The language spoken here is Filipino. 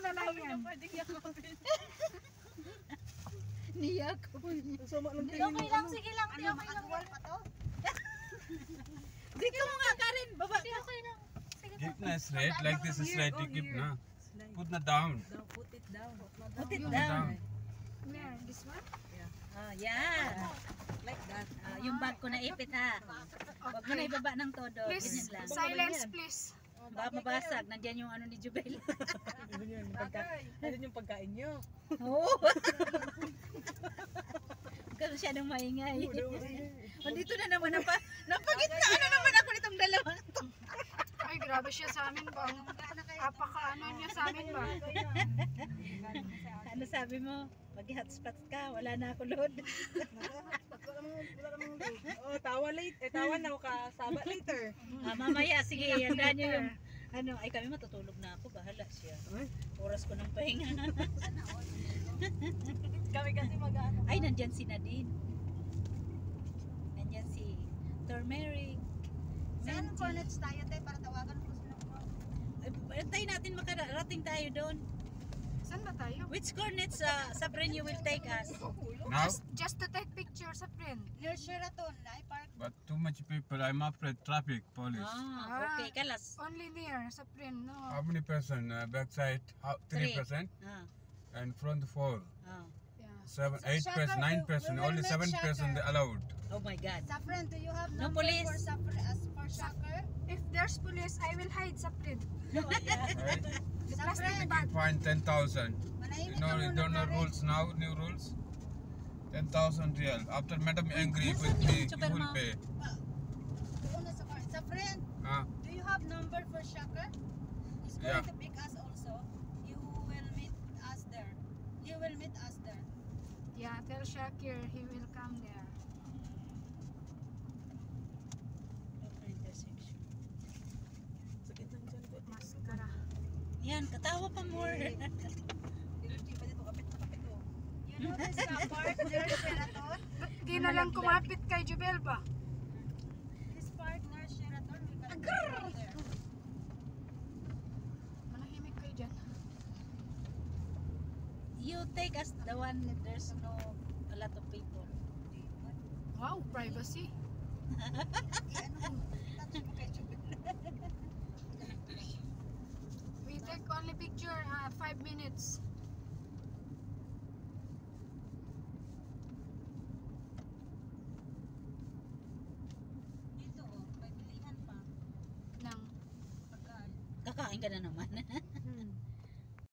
na lang yan. Niyak. Sama lang Di okay lang, sige lang. Di okay lang. Dito mo nga, Karen. Baba. Di okay lang. Keep na straight, like this is straight, you keep na. Put na down. Put it down. Put it down. Where? This one? Oh, yan. Like that. Yung bag ko na ipit ha. Huwag mo na ibaba ng todo. Please, Ganyan lang. silence please. Baka mabasag. Nandyan yung ano ni Jubel. Ano yung pagkain nyo? Oo. Huwag masyadong maingay. O dito na naman. Napagitnaan na naman ako nitong dalawa. Ay, grabe siya sa amin ba? Apaka-ano niya sa amin ba? Ano sabi mo? Mag-hotspot ka. Wala na ako load. Oh, tawa late. Tawa na ako kasaba later. Mamaya, sige. Handa nyo yung... Ano, ay kami matutulog na ako. Bahala siya. Oras ko ng pahinga. Kami kasi mag-ano. Ay, nandyan si Nadine. Nandyan si Turmeric. Saan connects tayo tayo para tawagan ko sila? Tayo natin makarating tayo doon. Saan ba tayo? Which coordinates sa friend you will take us? Now, Just to take picture sa friend. Near Sheraton, I park. but too much people, I'm afraid traffic, police. Okay, kalas. Only near sa friend, no? How many person? Backside, 3%, Ah, and front 4. ah. Yeah. 7, So, 8 Shaka, person, 9 we person, will only make 7 Shaka. person they allowed. Oh my God. Safran, do you have No number police. for Safran as for soccer? If there's police, I will hide sa friend. Right? Safran, You find 10,000. manahimik You ka don't muna know Karen. rules now, new rules. 10,000 real. After madam angry with me, you will pay. Doon na sa car. Safran, Ah, do you have number for soccer? He's going Yeah. to pick us also. You will meet us there. He will meet us there. Yeah, tell Shakir he will come there. Maskara. Yan, katawa pa more. You know this park near Sheraton? Di na lang kumapit kay Jubel ba? This park near Sheraton, we can go there. Manahimik kayo dyan. You take us the one that there's no a lot of people. Wow, privacy. We take only picture 5 minutes.